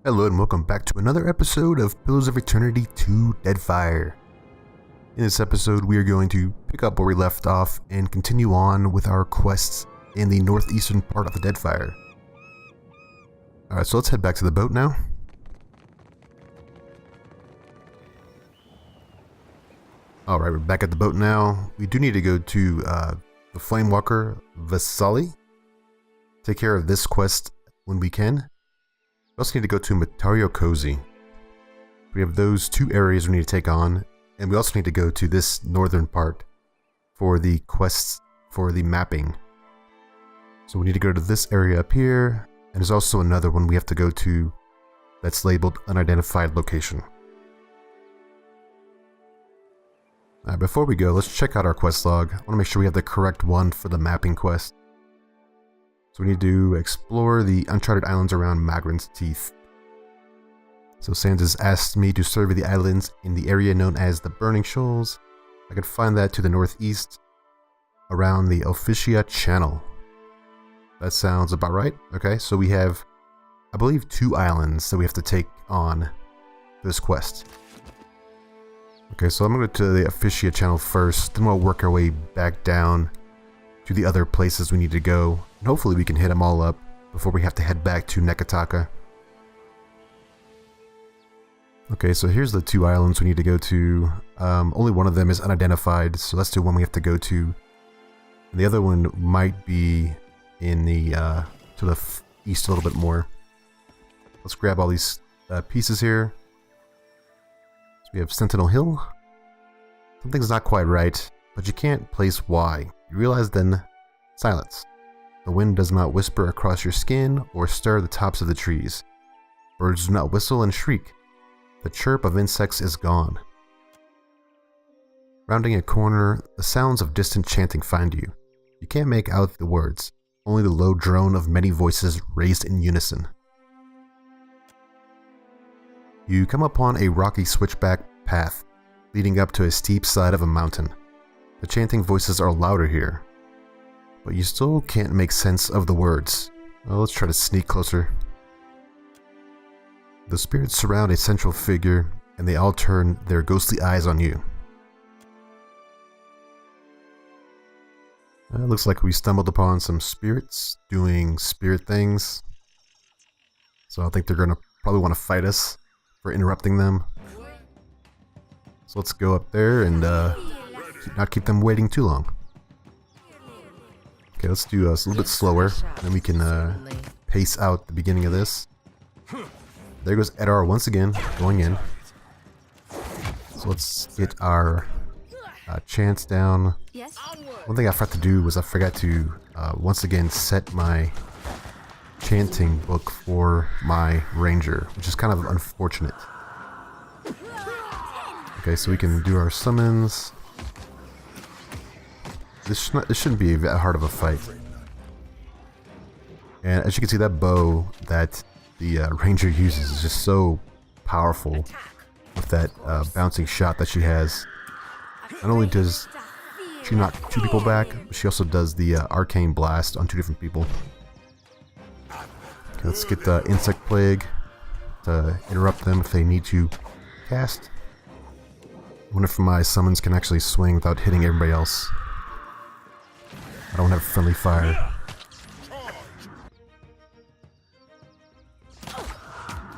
Hello and welcome back to another episode of Pillars of Eternity 2 Deadfire. In this episode we are going to pick up where we left off and continue on with our quests in the northeastern part of the Deadfire. Alright, so let's head back to the boat now. Alright, we're back at the boat now. We do need to go to the Flamewalker Vasali. Take care of this quest when we can. We also need to go to Motare O Kozi. We have those two areas we need to take on, and we also need to go to this northern part for the quests for the mapping. So we need to go to this area up here, and there's also another one we have to go to that's labeled unidentified location. Before we go, let's check out our quest log. I want to make sure we have the correct one for the mapping quest. So we need to explore the uncharted islands around Magran's Teeth. So Sans has asked me to survey the islands in the area known as the Burning Shoals. I could find that to the northeast around the Ophicia Channel. That sounds about right. Okay, so we have, I believe, 2 islands that we have to take on this quest. Okay, so I'm going to go to the Ophicia Channel first, then we'll work our way back down to the other places we need to go, and hopefully we can hit them all up before we have to head back to Nekataka. Okay, so here's the 2 islands we need to go to. Only one of them is unidentified, so that's the one we have to go to. And the other one might be in the to the east a little bit more. Let's grab all these pieces here. So we have Sentinel Hill. Something's not quite right, but you can't place why. You realize then, silence. The wind does not whisper across your skin or stir the tops of the trees. Birds do not whistle and shriek. The chirp of insects is gone. Rounding a corner, the sounds of distant chanting find you. You can't make out the words, only the low drone of many voices raised in unison. You come upon a rocky switchback path leading up to a steep side of a mountain. The chanting voices are louder here, but you still can't make sense of the words. Well, let's try to sneak closer. The spirits surround a central figure, and they all turn their ghostly eyes on you. It looks like we stumbled upon some spirits doing spirit things. So I think they're going to probably want to fight us for interrupting them. So let's go up there and not keep them waiting too long. Okay, let's do this a little bit slower, then we can pace out the beginning of this. There goes Edar once again, going in. So let's get our chants down. One thing I forgot to do was I forgot to once again set my chanting book for my ranger, which is kind of unfortunate. Okay, so we can do our summons. This shouldn't be that hard of a fight. And as you can see, that bow that the ranger uses is just so powerful with that bouncing shot that she has. Not only does she knock 2 people back, but she also does the arcane blast on 2 different people. Okay, let's get the insect plague to interrupt them if they need to cast. I wonder if my summons can actually swing without hitting everybody else. I don't have friendly fire.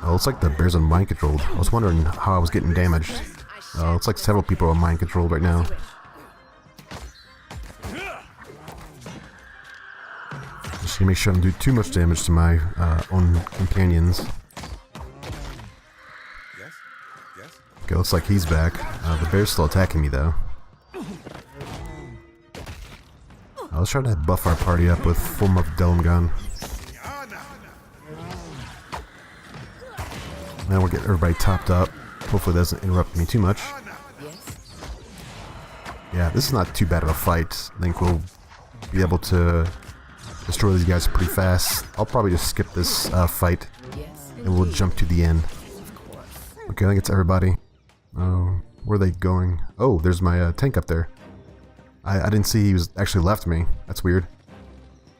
Oh, looks like the bears are mind controlled. I was wondering how I was getting damaged. Looks like several people are mind controlled right now. Just gonna make sure I don't do too much damage to my own companions. Okay, looks like he's back. The bear's still attacking me though. Let's try to buff our party up with Form of Dome Gun. Now we'll get everybody topped up. Hopefully it doesn't interrupt me too much. Yeah, this is not too bad of a fight. I think we'll be able to destroy these guys pretty fast. I'll probably just skip this fight and we'll jump to the end. Okay, I think it's everybody. Where are they going? Oh, there's my tank up there. I didn't see he was actually left me. That's weird.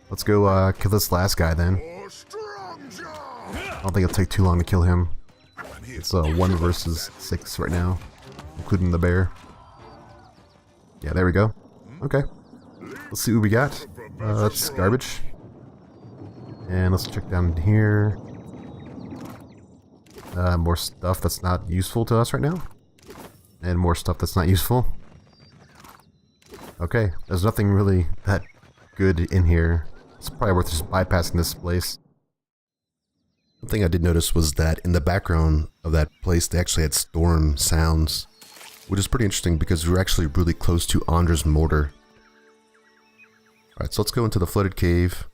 Let's go kill this last guy then. don't think it'll take too long to kill him. It's 1 versus 6 right now, including the bear. Yeah, there we go. Okay. Let's see what we got. That's garbage. And let's check down here. More stuff that's not useful to us right now. And more stuff that's not useful. Okay, there's nothing really that good in here. It's probably worth just bypassing this place. One thing I did notice was that in the background of that place they actually had storm sounds, which is pretty interesting because we were actually really close to Andra's mortar. Alright, so let's go into the flooded cave.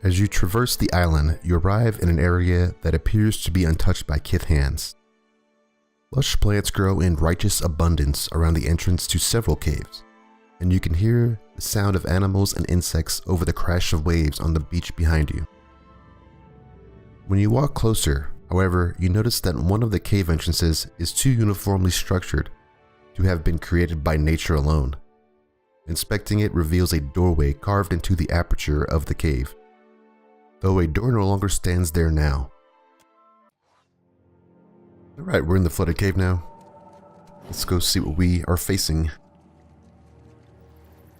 As you traverse the island, you arrive in an area that appears to be untouched by Kith hands. Lush plants grow in righteous abundance around the entrance to several caves, and you can hear the sound of animals and insects over the crash of waves on the beach behind you. When you walk closer, however, you notice that one of the cave entrances is too uniformly structured to have been created by nature alone. Inspecting it reveals a doorway carved into the aperture of the cave, though a door no longer stands there now. Alright, we're in the flooded cave now. Let's go see what we are facing.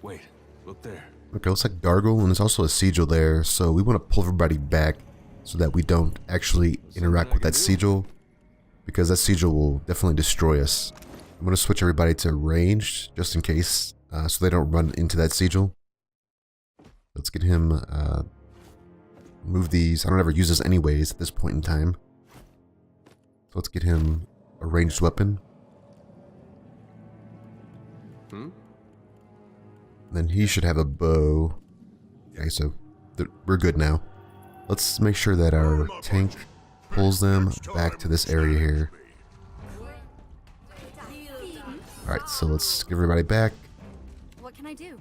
Wait, look there. Okay, looks like Gargle, and there's also a sigil there, so we want to pull everybody back so that we don't actually interact with that sigil, because that sigil will definitely destroy us. I'm going to switch everybody to ranged, just in case, so they don't run into that sigil. Let's get him, move these. I don't ever use this anyways at this point in time. So let's get him a ranged weapon. Then he should have a bow. Okay, so we're good now. Let's make sure that our tank pulls them back to this area here. Alright, so let's give everybody back. What can I do?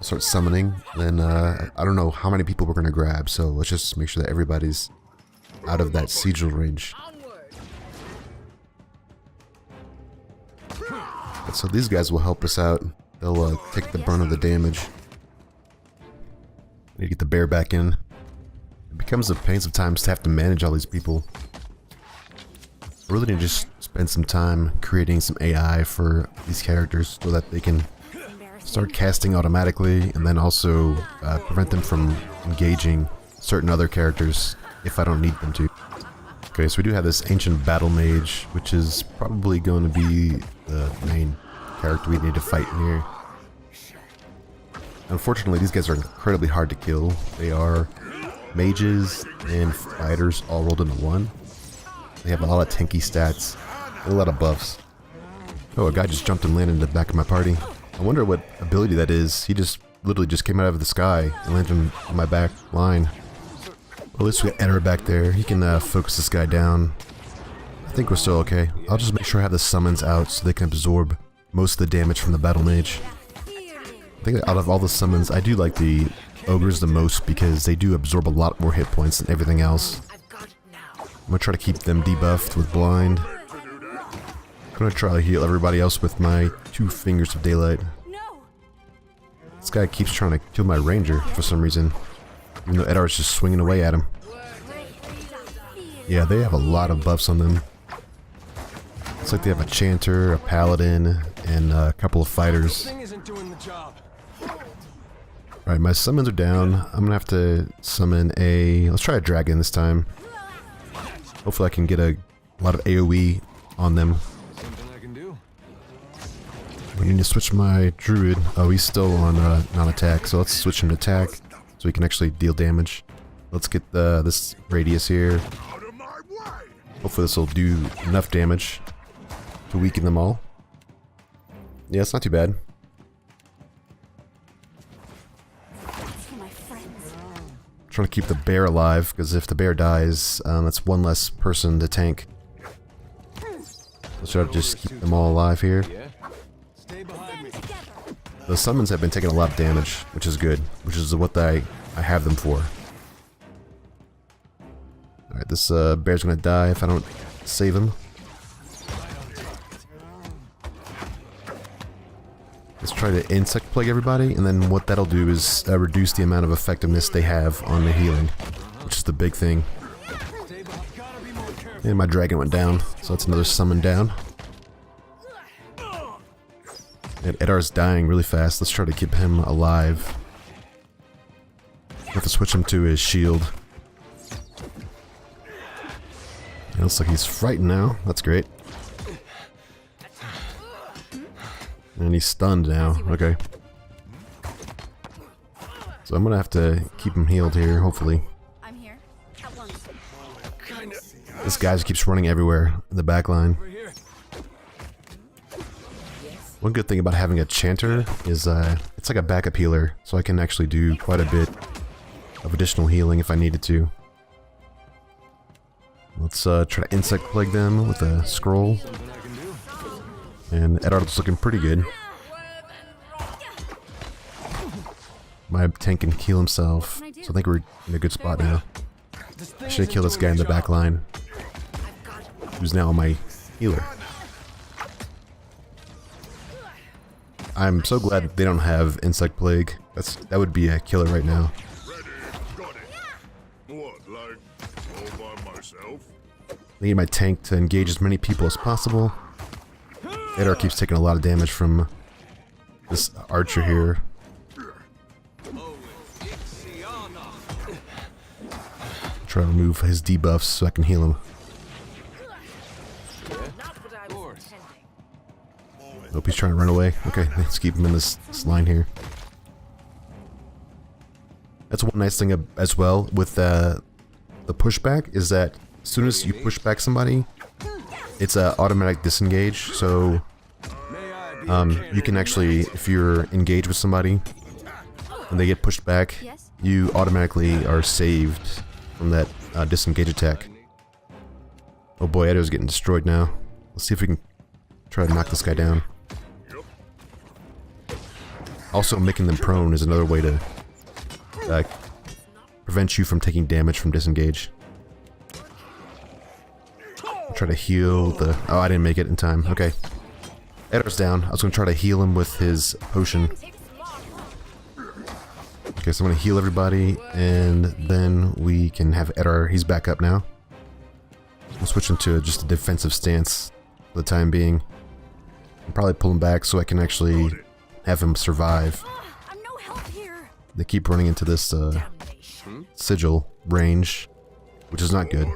Start summoning. Then I don't know how many people we're going to grab, so let's just make sure that everybody's out of that sigil range. So these guys will help us out. They'll take the brunt of the damage. Need to get the bear back in. It becomes a pain sometimes to have to manage all these people. I really need to just spend some time creating some AI for these characters so that they can start casting automatically, and then also prevent them from engaging certain other characters if I don't need them to. Okay, so we do have this ancient battle mage, which is probably going to be the main character we need to fight in here. Unfortunately, these guys are incredibly hard to kill. They are mages and fighters all rolled into one. They have a lot of tanky stats and a lot of buffs. Oh, a guy just jumped and landed in the back of my party. I wonder what ability that is. He just literally just came out of the sky and landed on my back line. Well, at least we got Eder back there. He can focus this guy down. I think we're still okay. I'll just make sure I have the summons out so they can absorb most of the damage from the battle mage. I think out of all the summons, I do like the ogres the most because they do absorb a lot more hit points than everything else. I'm gonna try to keep them debuffed with blind. I'm gonna try to heal everybody else with my 2 fingers of daylight. This guy keeps trying to kill my ranger for some reason, even though Edar's just swinging away at him. Yeah, they have a lot of buffs on them. Looks like they have a chanter, a paladin, and a couple of fighters. Alright, my summons are down. I'm gonna have to summon a... let's try a dragon this time. Hopefully I can get a lot of AoE on them. We need to switch my druid. Oh, he's still on non-attack, so let's switch him to attack so he can actually deal damage. Let's get this radius here. Hopefully this will do enough damage to weaken them all. Yeah, it's not too bad. Trying to keep the bear alive, because if the bear dies, that's one less person to tank. Let's try to just keep them all alive here. The summons have been taking a lot of damage, which is good, which is what I have them for. Alright, this bear's gonna die if I don't save him. Let's try to insect plague everybody, and then what that'll do is reduce the amount of effectiveness they have on the healing, which is the big thing. And my dragon went down, so that's another summon down. And Edar's dying really fast. Let's try to keep him alive. I have to switch him to his shield. It looks like he's frightened now. That's great. And he's stunned now. Okay. So I'm gonna have to keep him healed here, hopefully. I'm here. At once. This guy just keeps running everywhere in the back line. One good thing about having a chanter is it's like a backup healer, so I can actually do quite a bit of additional healing if I needed to. Let's try to insect plague them with a scroll. And Edar's looking pretty good. My tank can heal himself, so I think we're in a good spot now. I should kill this guy in the back line, who's now my healer. I'm so glad they don't have insect plague. That would be a killer right now. I need my tank to engage as many people as possible. Adar keeps taking a lot of damage from this archer here. Try to remove his debuffs so I can heal him. Nope, he's trying to run away. Okay, let's keep him in this line here. That's one nice thing as well with the pushback is that as soon as you push back somebody, it's an automatic disengage, so you can actually, if you're engaged with somebody and they get pushed back, you automatically are saved from that disengage attack. Oh boy, Edo's getting destroyed now. Let's see if we can try to knock this guy down. Also, making them prone is another way to prevent you from taking damage from disengage. Try to heal the... Oh, I didn't make it in time. Okay. Edar's down. I was going to try to heal him with his potion. Okay, so I'm going to heal everybody, and then we can have Edar. He's back up now. I'll switch into just a defensive stance for the time being. I'll probably pull him back so I can actually have him survive. I'm no help here. They keep running into this sigil range, which is not good.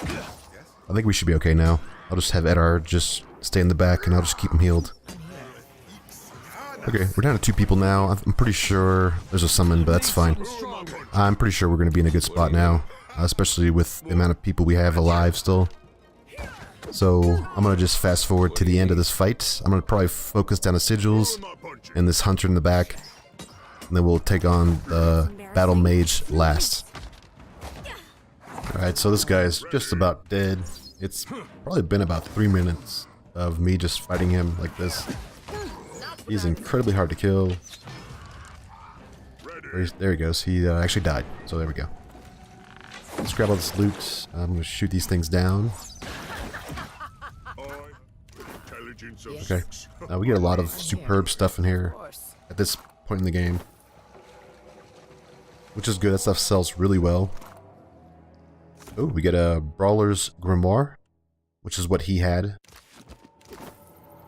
I think we should be okay now. I'll just have Edar just stay in the back and I'll just keep him healed. Okay, we're down to 2 people now. I'm pretty sure there's a summon, but that's fine. I'm pretty sure we're going to be in a good spot now, especially with the amount of people we have alive still. So I'm going to just fast forward to the end of this fight. I'm going to probably focus down the sigils and this hunter in the back, and then we'll take on the battle mage last. Alright, so this guy is just about dead. It's probably been about 3 minutes of me just fighting him like this. He's incredibly hard to kill. There he goes. He actually died. So there we go. Let's grab all this loot. I'm going to shoot these things down. Okay. We get a lot of superb stuff in here at this point in the game, which is good. That stuff sells really well. Oh, we get a Brawler's Grimoire, which is what he had.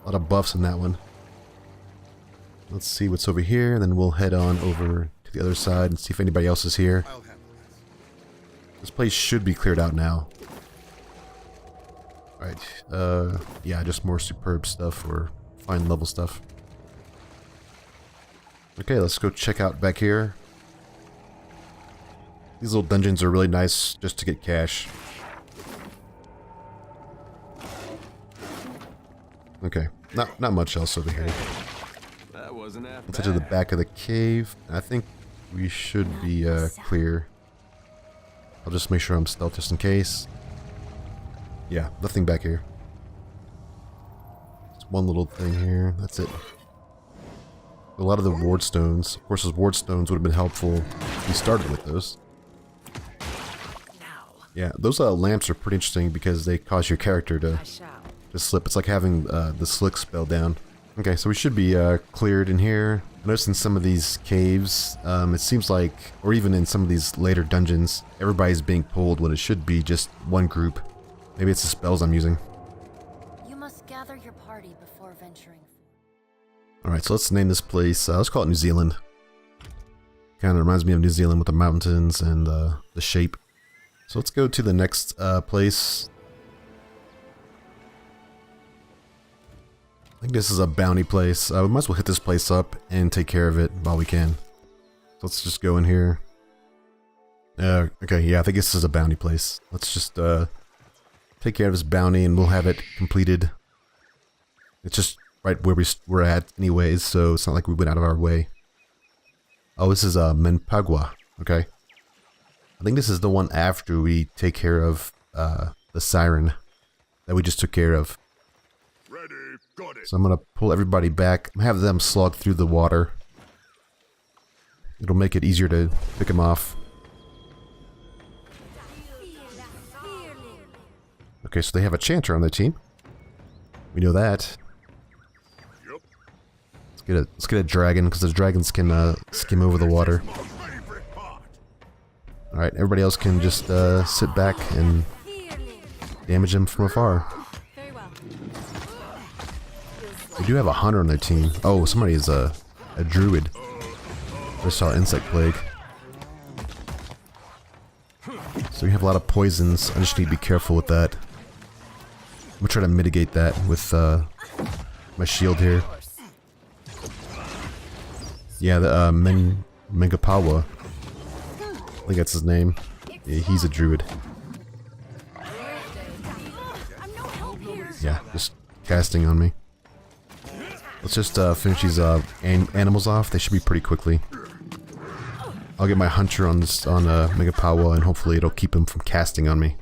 A lot of buffs in that one. Let's see what's over here, and then we'll head on over to the other side and see if anybody else is here. This place should be cleared out now. Alright, yeah, just more superb stuff or fine level stuff. Okay, let's go check out back here. These little dungeons are really nice just to get cash. Okay, not much else over here. Let's head to the back of the cave. I think we should be clear. I'll just make sure I'm stealth just in case. Yeah, nothing back here. Just one little thing here. That's it. A lot of the ward stones. Of course, those ward stones would have been helpful if we started with those. Yeah, those lamps are pretty interesting because they cause your character to slip. It's like having the slick spell down. Okay, so we should be cleared in here. I noticed in some of these caves, it seems like, or even in some of these later dungeons, everybody's being pulled when it should be just one group. Maybe it's the spells I'm using. You must gather your party before venturing. Alright, so let's name this place, let's call it New Zealand. Kind of reminds me of New Zealand with the mountains and the shape. So let's go to the next place. I think this is a bounty place. We might as well hit this place up and take care of it while we can. So let's just go in here. Okay, yeah, I think this is a bounty place. Let's just take care of this bounty and we'll have it completed. It's just right where we're at anyways, so it's not like we went out of our way. Oh, this is Menpagua. Okay. I think this is the one after we take care of the siren that we just took care of. Ready, got it. So I'm gonna pull everybody back. I'm gonna have them slog through the water. It'll make it easier to pick them off. Okay, so they have a chanter on their team. We know that. Yep. Let's get a dragon because the dragons can skim over the water. My favorite part. All right, everybody else can just sit back and damage them from afar. Very well. They do have a hunter on their team. Oh, somebody is a druid. I saw insect plague. So we have a lot of poisons. I just need to be careful with that. I'm gonna try to mitigate that with my shield here. Yeah, the Mengapawa. I think that's his name. Yeah, he's a druid. I'm no help here. Yeah, just casting on me. Let's just finish these animals off. They should be pretty quickly. I'll get my hunter on this Megapawa, and hopefully it'll keep him from casting on me.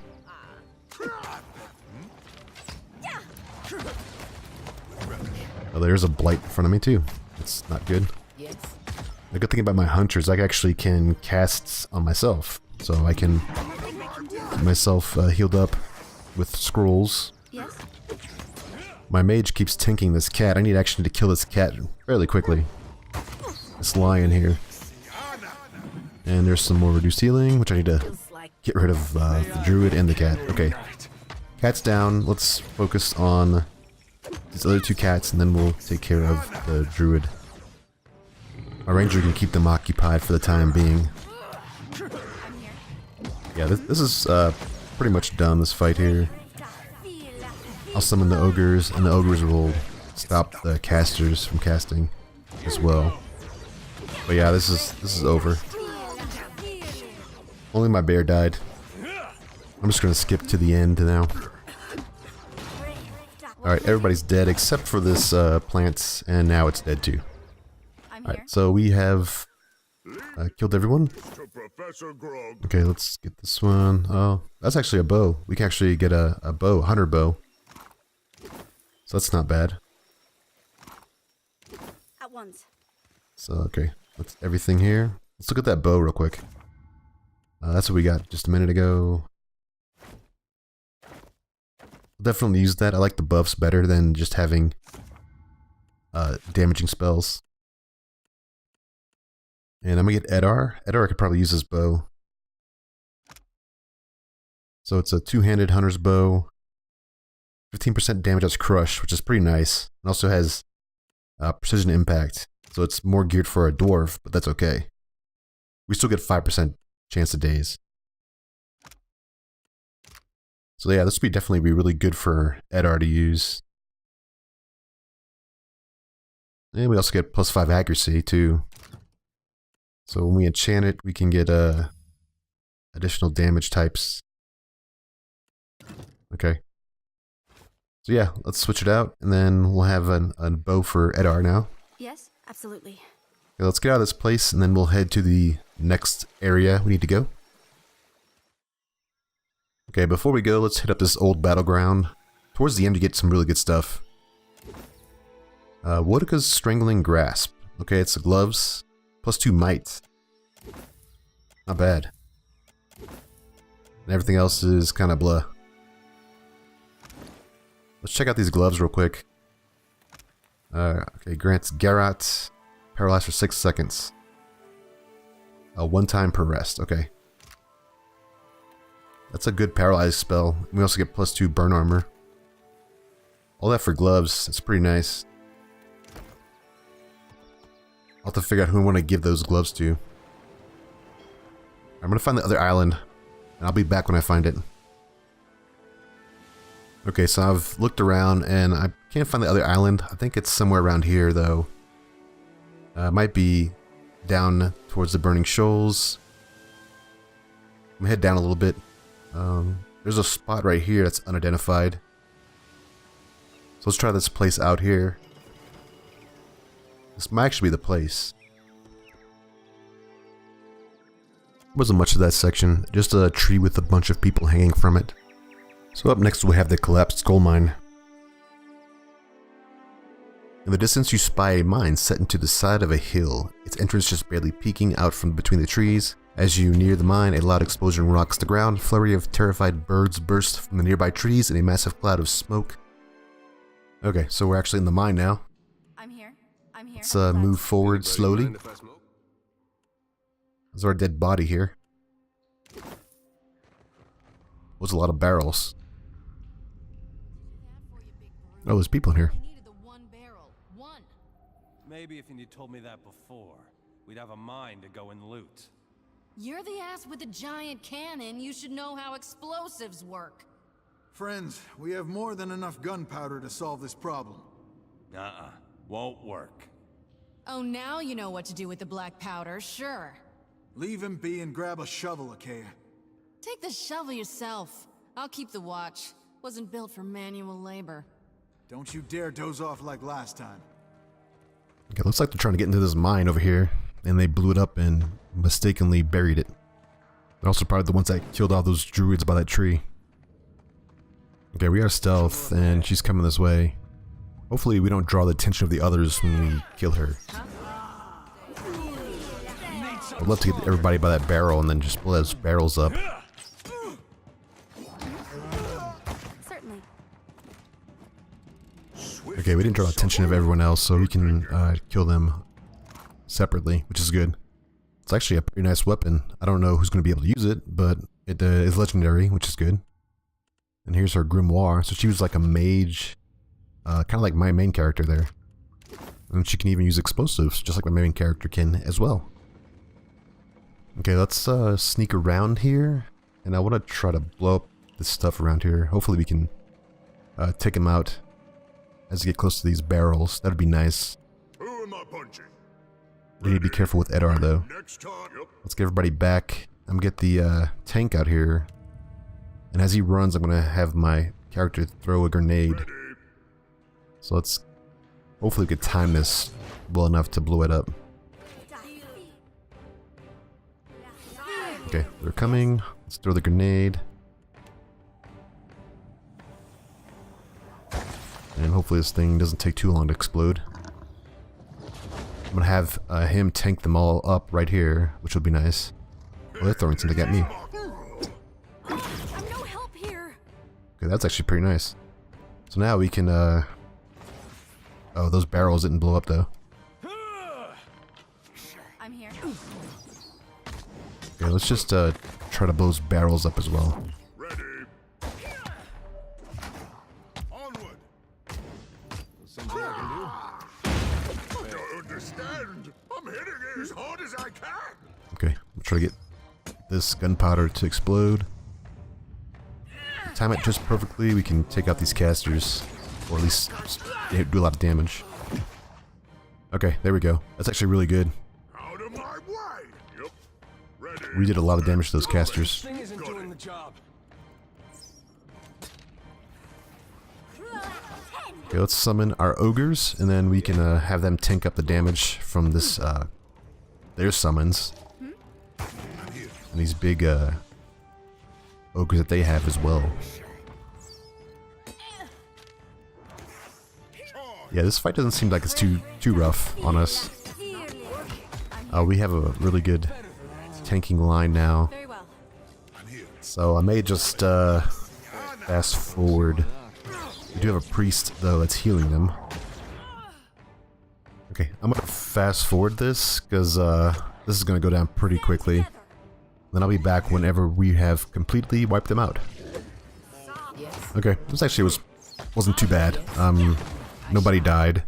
Oh, there's a blight in front of me too. That's not good. The good thing about my hunter is I actually can cast on myself, so I can keep myself healed up with scrolls. Yes. My mage keeps tinking this cat. I need actually to kill this cat fairly quickly. This lion here. And there's some more reduced healing, which I need to get rid of the druid and the cat. Okay. Cat's down. Let's focus on these other two cats, and then we'll take care of the druid. My ranger can keep them occupied for the time being. Yeah, this is pretty much done, this fight here. I'll summon the ogres, and the ogres will stop the casters from casting as well. But yeah, this is over. Only my bear died. I'm just gonna skip to the end now. Alright, everybody's dead except for this plant, and now it's dead too. Alright, so we have killed everyone. To Professor Grog. Okay, let's get this one. Oh, that's actually a bow. We can actually get a bow, hunter bow. So that's not bad. At once. So, okay, that's everything here. Let's look at that bow real quick. That's what we got just a minute ago. I'll definitely use that. I like the buffs better than just having damaging spells. And I'm gonna get Edar. Edar could probably use his bow. So it's a two-handed hunter's bow. 15% damage as crush, which is pretty nice. It also has precision impact. So it's more geared for a dwarf, but that's okay. We still get 5% chance to daze. So yeah, this would definitely be really good for Edar to use. And we also get +5 accuracy too. So when we enchant it, we can get additional damage types. Okay. So yeah, let's switch it out, and then we'll have a bow for Edar now. Yes, absolutely. Okay, let's get out of this place, and then we'll head to the next area we need to go. Okay, before we go, let's hit up this old battleground. Towards the end, you get some really good stuff. Wodika's Strangling Grasp. Okay, it's the gloves. +2 might. Not bad. And everything else is kind of blah. Let's check out these gloves real quick. Okay, grants Garrot paralyzed for 6 seconds. 1 time per rest. Okay. That's a good paralyzed spell. We also get +2 burn armor. All that for gloves. That's pretty nice. I'll have to figure out who I want to give those gloves to. I'm going to find the other island, and I'll be back when I find it. Okay, so I've looked around, and I can't find the other island. I think it's somewhere around here, though. It might be down towards the Burning Shoals. I'm going to head down a little bit. There's a spot right here that's unidentified. So let's try this place out here. This might actually be the place. Wasn't much of that section, just a tree with a bunch of people hanging from it. So up next we have the collapsed coal mine. In the distance you spy a mine set into the side of a hill, its entrance just barely peeking out from between the trees. As you near the mine, a loud explosion rocks the ground, a flurry of terrified birds burst from the nearby trees in a massive cloud of smoke. Okay, so we're actually in the mine now. I'm here. Let's move forward slowly. There's our dead body here. There's a lot of barrels. Oh, there's people in here. Maybe if you'd told me that before, we'd have a mind to go and loot. You're the ass with the giant cannon. You should know how explosives work. Friends, we have more than enough gunpowder to solve this problem. Won't work. Oh, now you know what to do with the black powder, sure. Leave him be and grab a shovel, Achaia. Take the shovel yourself. I'll keep the watch. Wasn't built for manual labor. Don't you dare doze off like last time. Okay, looks like they're trying to get into this mine over here, and they blew it up and mistakenly buried it. They're also probably the ones that killed all those druids by that tree. Okay, we are stealth, and she's coming this way. Hopefully we don't draw the attention of the others when we kill her. I'd love to get everybody by that barrel and then just blow those barrels up. Certainly. Okay, we didn't draw attention of everyone else, so we can kill them separately, which is good. It's actually a pretty nice weapon. I don't know who's going to be able to use it, but it is legendary, which is good. And here's her Grimoire. So she was like a mage, kind of like my main character there. And she can even use explosives, just like my main character can as well. Okay, let's sneak around here. And I want to try to blow up this stuff around here. Hopefully we can take them out as we get close to these barrels. That'd be nice. Who am I punching? We need to be careful with Edar though. Next time. Yep. Let's get everybody back. I'm gonna get the tank out here. And as he runs, I'm gonna have my character throw a grenade. Ready. So let's hopefully we can time this well enough to blow it up. Okay, they're coming. Let's throw the grenade. And hopefully this thing doesn't take too long to explode. I'm gonna have him tank them all up right here, which will be nice. Oh, they're throwing something at me. I'm no help here. Okay, that's actually pretty nice. So now we can, oh, those barrels didn't blow up though. I'm here. Okay, let's just try to blow those barrels up as well. Ready. Onward. Something I can do? Don't understand. I'm hitting it as hard as I can. Okay, we'll try to get this gunpowder to explode. Time it just perfectly, we can take out these casters. Or at least do a lot of damage. Okay, there we go. That's actually really good. Out of my way. Yep. Ready. We did a lot of damage to those casters. Thing isn't doing the job. Okay, let's summon our ogres, and then we can have them tank up the damage from this, their summons. And these big, ogres that they have as well. Yeah, this fight doesn't seem like it's too rough on us. We have a really good tanking line now. Very well. So I may just fast forward. We do have a priest though that's healing them. Okay, I'm gonna fast forward this because this is gonna go down pretty quickly. Then I'll be back whenever we have completely wiped them out. Okay, this actually wasn't too bad. Nobody died.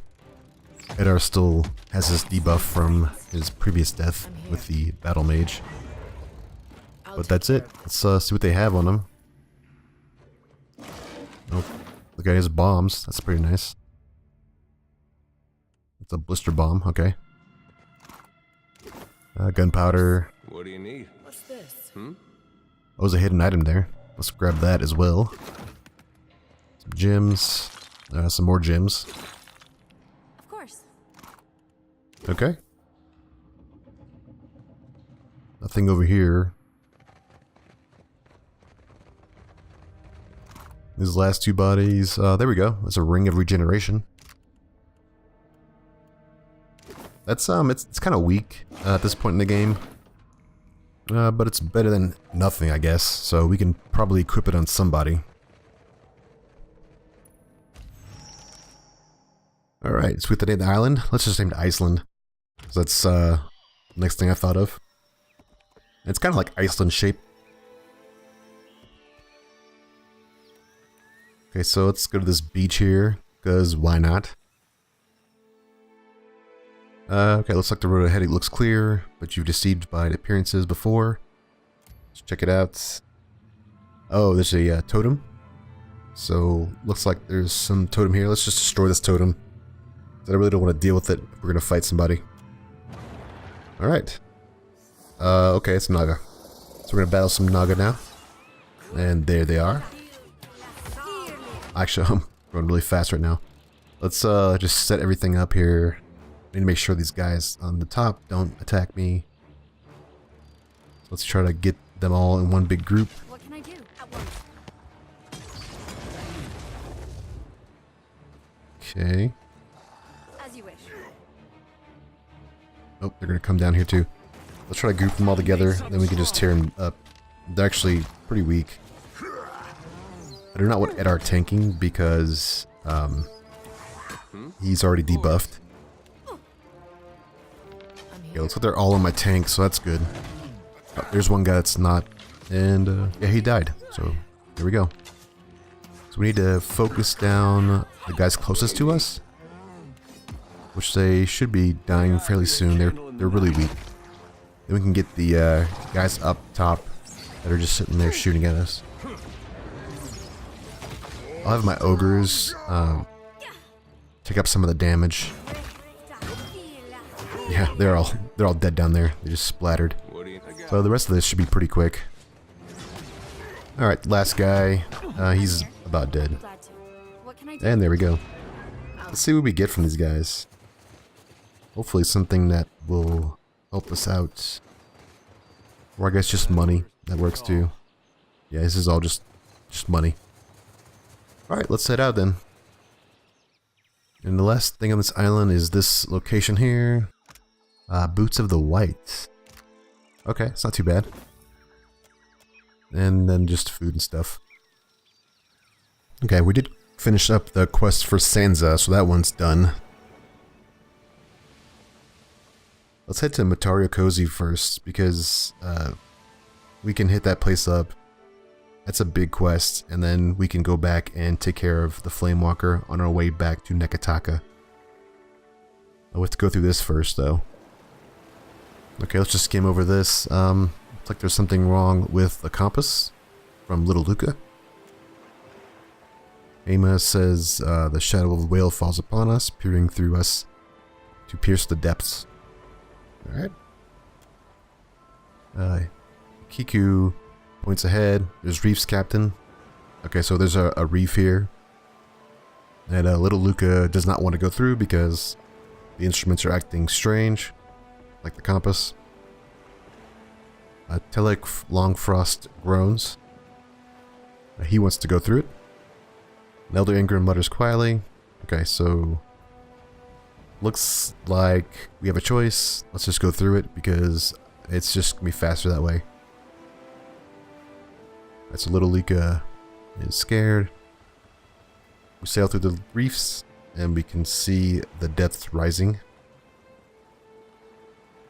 Edar still has his debuff from his previous death with the Battle Mage. But that's it. Let's see what they have on him. Oh, the guy has bombs. That's pretty nice. It's a blister bomb. Okay. Gunpowder. What do you need? What's this? Oh, there's a hidden item there. Let's grab that as well. Some gems. Some more gems. Of course. Okay. Nothing over here. These last two bodies. There we go. There's a ring of regeneration. That's it's kind of weak at this point in the game. But it's better than nothing, I guess. So we can probably equip it on somebody. Alright, so we have to name the island. Let's just name it Iceland. So that's the next thing I thought of. It's kind of like Iceland shape. Okay, so let's go to this beach here, because why not? Okay, looks like the road ahead looks clear, but you've deceived by the appearances before. Let's check it out. Oh, there's a totem. So, looks like there's some totem here. Let's just destroy this totem. I really don't want to deal with it if we're going to fight somebody. Alright. Okay, it's Naga. So we're going to battle some Naga now. And there they are. Actually, I'm running really fast right now. Let's just set everything up here. I need to make sure these guys on the top don't attack me. So let's try to get them all in one big group. What can I do? At once. Okay. As you wish. Oh, they're gonna come down here too. Let's try to group them all together, then we can just tear them up. They're actually pretty weak. I do not want Edar tanking because he's already debuffed. Yeah, looks like they're all on my tank, so that's good. Oh, there's one guy that's not, and yeah, he died. So there we go. So we need to focus down the guys closest to us, which they should be dying fairly soon. They're really weak. Then we can get the guys up top that are just sitting there shooting at us. I'll have my ogres take up some of the damage. Yeah, they're all dead down there. They just splattered. So the rest of this should be pretty quick. All right, last guy. He's about dead. What can I do? And there we go. Let's see what we get from these guys. Hopefully something that will help us out. Or I guess just money. That works too. Yeah, this is all just money. Alright, let's head out then. And the last thing on this island is this location here. Boots of the White. Okay, it's not too bad. And then just food and stuff. Okay, we did finish up the quest for Sansa, so that one's done. Let's head to Motare O Kozi first, because we can hit that place up. That's a big quest, and then we can go back and take care of the Flamewalker on our way back to Nekataka. I'll have to go through this first, though. Okay, let's just skim over this. Looks like there's something wrong with the compass from Little Luca. Ama says the shadow of the whale falls upon us, peering through us to pierce the depths. Alright. Kiku points ahead. There's Reef's captain. Okay, so there's a reef here. And Little Luca does not want to go through because the instruments are acting strange, like the compass. Telek Longfrost groans. He wants to go through it. Elder Ingram mutters quietly. Okay, so looks like we have a choice. Let's just go through it because it's just gonna be faster that way. That's a Little Luca is scared. We sail through the reefs and we can see the depths rising.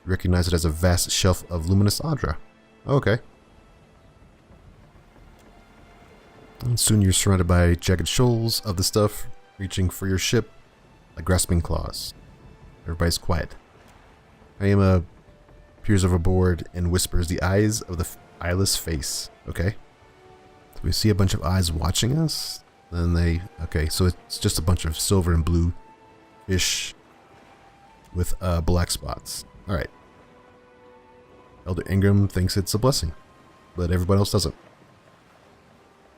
Recognize it as a vast shelf of luminous Adra. Okay. And soon you're surrounded by jagged shoals of the stuff, reaching for your ship like grasping claws. Everybody's quiet. Ayama peers overboard and whispers, "The eyes of the eyeless face." Okay. So we see a bunch of eyes watching us. Then they... Okay, so it's just a bunch of silver and blue fish with black spots. Alright. Elder Ingram thinks it's a blessing, but everyone else doesn't.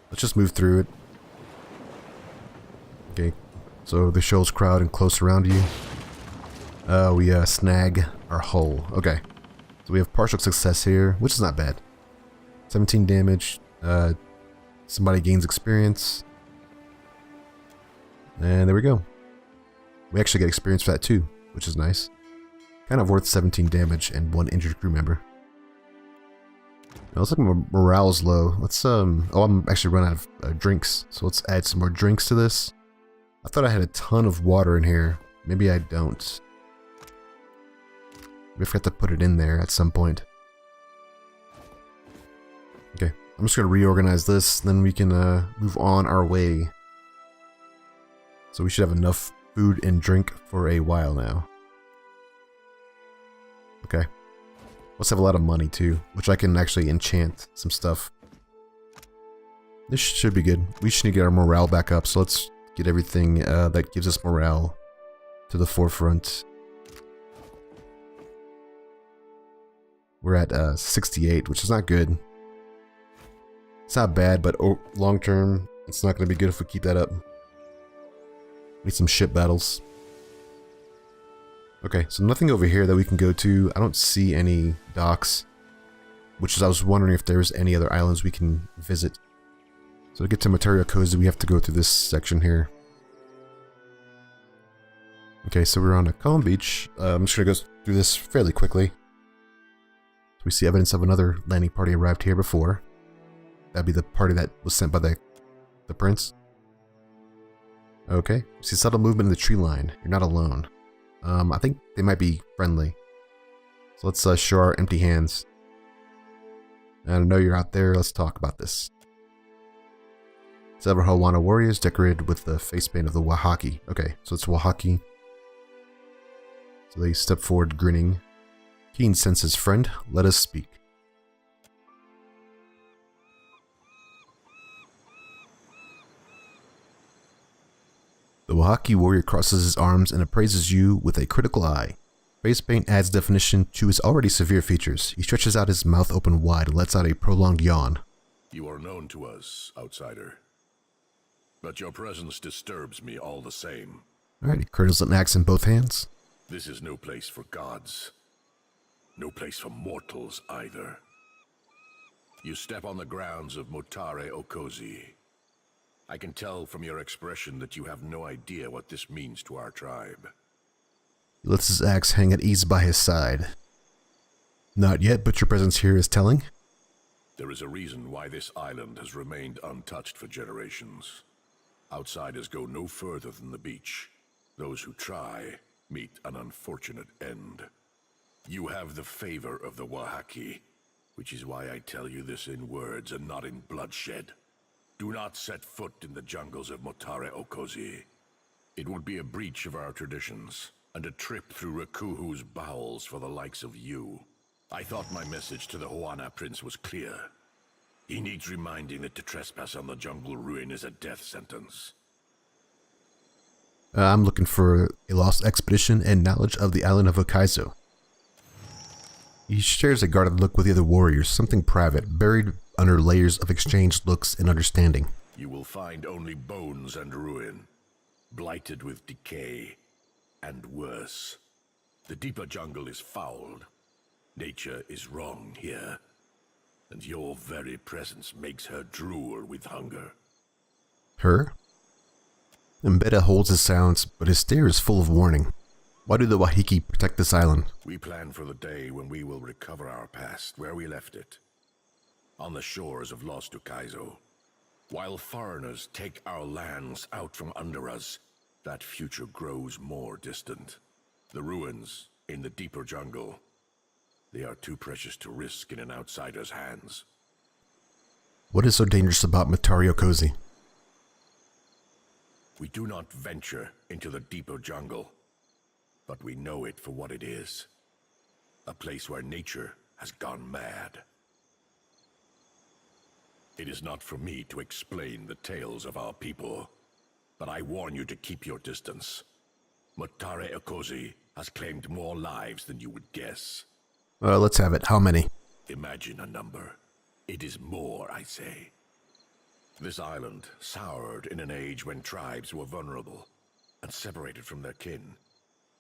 Let's just move through it. Okay, so the Shoals crowd and close around you. We snag our hull. Okay, so we have partial success here, which is not bad. 17 damage. Somebody gains experience. And there we go. We actually get experience for that too, which is nice. Kind of worth 17 damage and 1 injured crew member. Now, looks like my morale is low. Let's oh, I'm actually running out of drinks, so let's add some more drinks to this. I thought I had a ton of water in here. Maybe I don't. We forgot to put it in there at some point. Okay, I'm just gonna reorganize this, then we can move on our way. So we should have enough food and drink for a while now. Okay. Let's have a lot of money too, which I can actually enchant some stuff. This should be good. We just need to get our morale back up, so let's get everything that gives us morale to the forefront. We're at 68, which is not good. It's not bad, but long term, it's not going to be good if we keep that up. Need some ship battles. Okay, so nothing over here that we can go to. I don't see any docks, which is, I was wondering if there's any other islands we can visit. So to get to Motare O Kozi, we have to go through this section here. Okay, so we're on a calm beach. I'm just going to go through this fairly quickly. So we see evidence of another landing party arrived here before. That'd be the party that was sent by the prince. Okay, we see subtle movement in the tree line. You're not alone. I think they might be friendly. So let's show our empty hands. I know you're out there. Let's talk about this. Several Hawana warriors decorated with the face paint of the Wahaki. Okay, so it's Wahaki. So they step forward grinning. Keen senses, friend. Let us speak. The Wahaki warrior crosses his arms and appraises you with a critical eye. Face paint adds definition to his already severe features. He stretches out his mouth open wide and lets out a prolonged yawn. You are known to us, outsider. But your presence disturbs me all the same. Alright, he cradles an axe in both hands. This is no place for gods. No place for mortals either. You step on the grounds of Motare O Kozi. I can tell from your expression that you have no idea what this means to our tribe. He lets his axe hang at ease by his side. Not yet, but your presence here is telling. There is a reason why this island has remained untouched for generations. Outsiders go no further than the beach. Those who try meet an unfortunate end. You have the favor of the Wahaki, which is why I tell you this in words and not in bloodshed. Do not set foot in the jungles of Motare O Kozi. It would be a breach of our traditions, and a trip through Rakuhu's bowels for the likes of you. I thought my message to the Hawana prince was clear. He needs reminding that to trespass on the jungle ruin is a death sentence. I'm looking for a lost expedition and knowledge of the island of Hokkaido. He shares a guarded look with the other warriors, something private, buried under layers of exchanged looks and understanding. You will find only bones and ruin, blighted with decay, and worse. The deeper jungle is fouled. Nature is wrong here, and your very presence makes her drool with hunger. Her? Mbeda holds his silence, but his stare is full of warning. Why do the Wahiki protect this island? We plan for the day when we will recover our past where we left it. On the shores of Lost Hokkaido. While foreigners take our lands out from under us, that future grows more distant. The ruins in the deeper jungle They are too precious to risk in an outsider's hands. What is so dangerous about Motare O Kozi? We do not venture into the deeper jungle, but we know it for what it is. A place where nature has gone mad. It is not for me to explain the tales of our people, but I warn you to keep your distance. Motare O Kozi has claimed more lives than you would guess. Let's have it. How many? Imagine a number. It is more, I say. This island soured in an age when tribes were vulnerable and separated from their kin.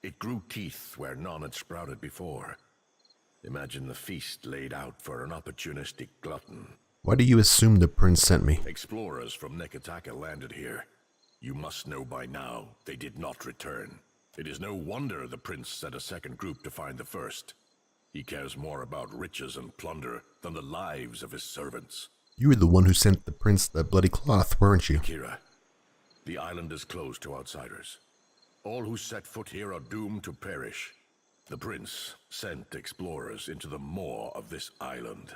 It grew teeth where none had sprouted before. Imagine the feast laid out for an opportunistic glutton. Why do you assume the prince sent me? Explorers from Neketaka landed here. You must know by now they did not return. It is no wonder the prince sent a second group to find the first. He cares more about riches and plunder than the lives of his servants. You were the one who sent the prince the bloody cloth, weren't you? Kira, the island is closed to outsiders. All who set foot here are doomed to perish. The prince sent explorers into the maw of this island.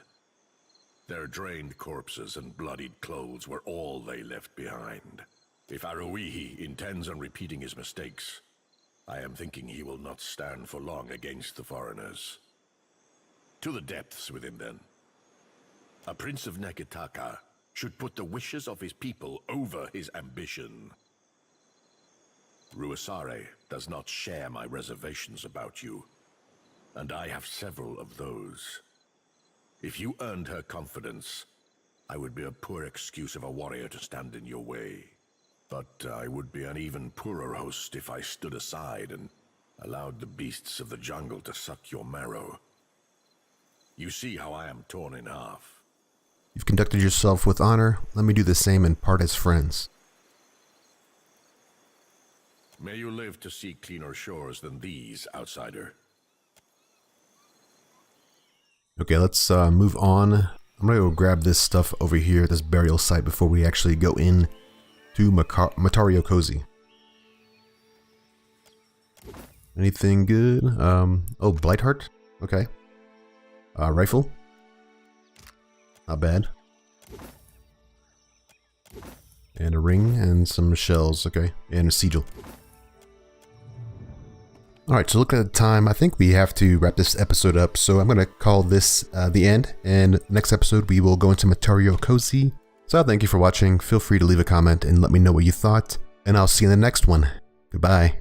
Their drained corpses and bloodied clothes were all they left behind. If Aruihi intends on repeating his mistakes, I am thinking he will not stand for long against the foreigners. To the depths with him, then. A prince of Neketaka should put the wishes of his people over his ambition. Ruasare does not share my reservations about you, and I have several of those. If you earned her confidence, I would be a poor excuse of a warrior to stand in your way. But I would be an even poorer host if I stood aside and allowed the beasts of the jungle to suck your marrow. You see how I am torn in half. You've conducted yourself with honor. Let me do the same and part as friends. May you live to see cleaner shores than these, outsider. Okay, let's move on. I'm gonna go grab this stuff over here, this burial site, before we actually go in to Motare O Kozi. Anything good? Oh, Blightheart? Okay. Rifle? Not bad. And a ring and some shells, okay. And a sigil. Alright, so looking at the time, I think we have to wrap this episode up, so I'm going to call this the end, and next episode we will go into Motare O Kozi. So thank you for watching, feel free to leave a comment and let me know what you thought, and I'll see you in the next one. Goodbye.